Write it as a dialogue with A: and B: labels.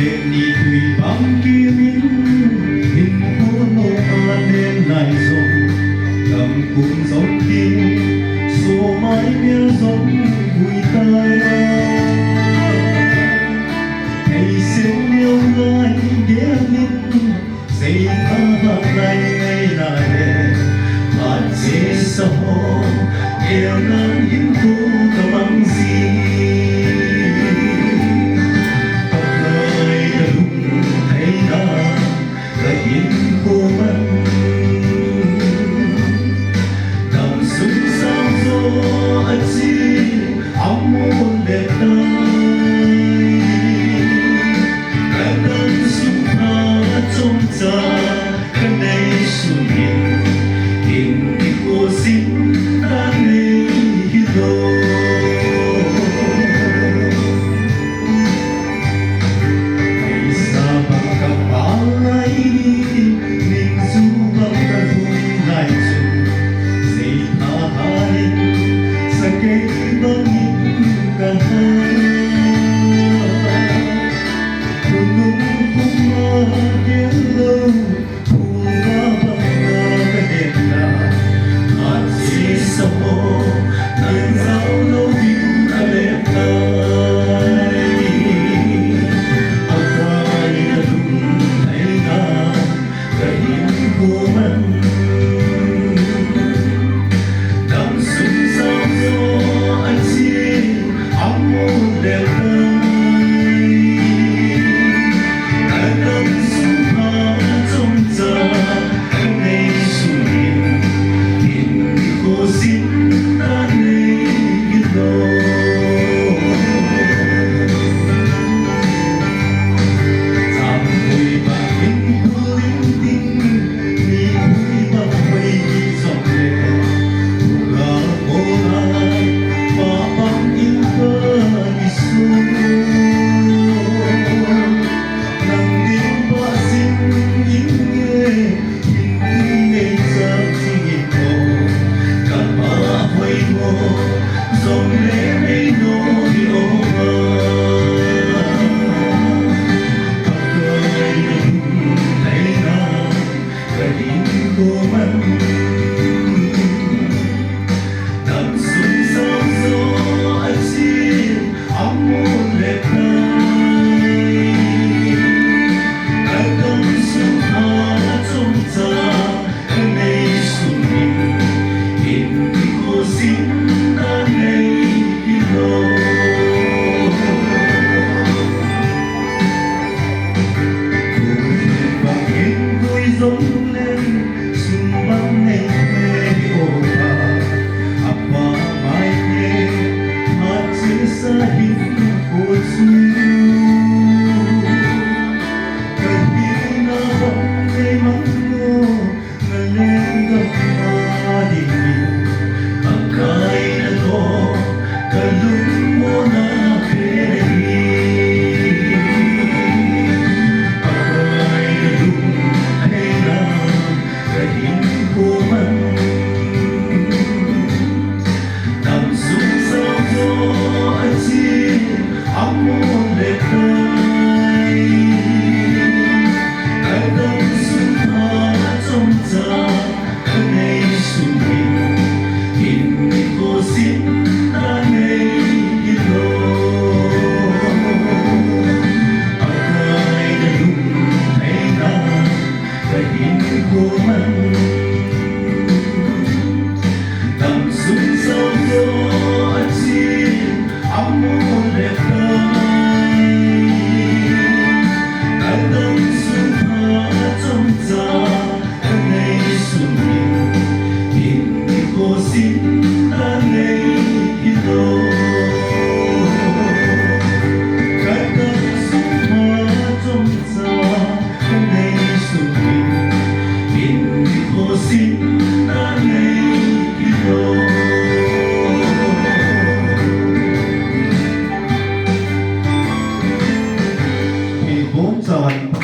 A: ni tùy băng kia min hình phố nô an đêm này rồi cầm cùng dòng kia số mãi miên giống vui tay ngày xưa yêu ai ghé min xây tha hàng này ngày này bạn sẽ sao yêu nắng những phố cầm gì giống lên sung bắn ngày mê ồ bà apa mai nghe hát chia xa hình của xuân cần na bóng ngày mắng ngô ngân lên gặp ma đi bằng cái đã có cả lúc mô na phê Hãy subscribe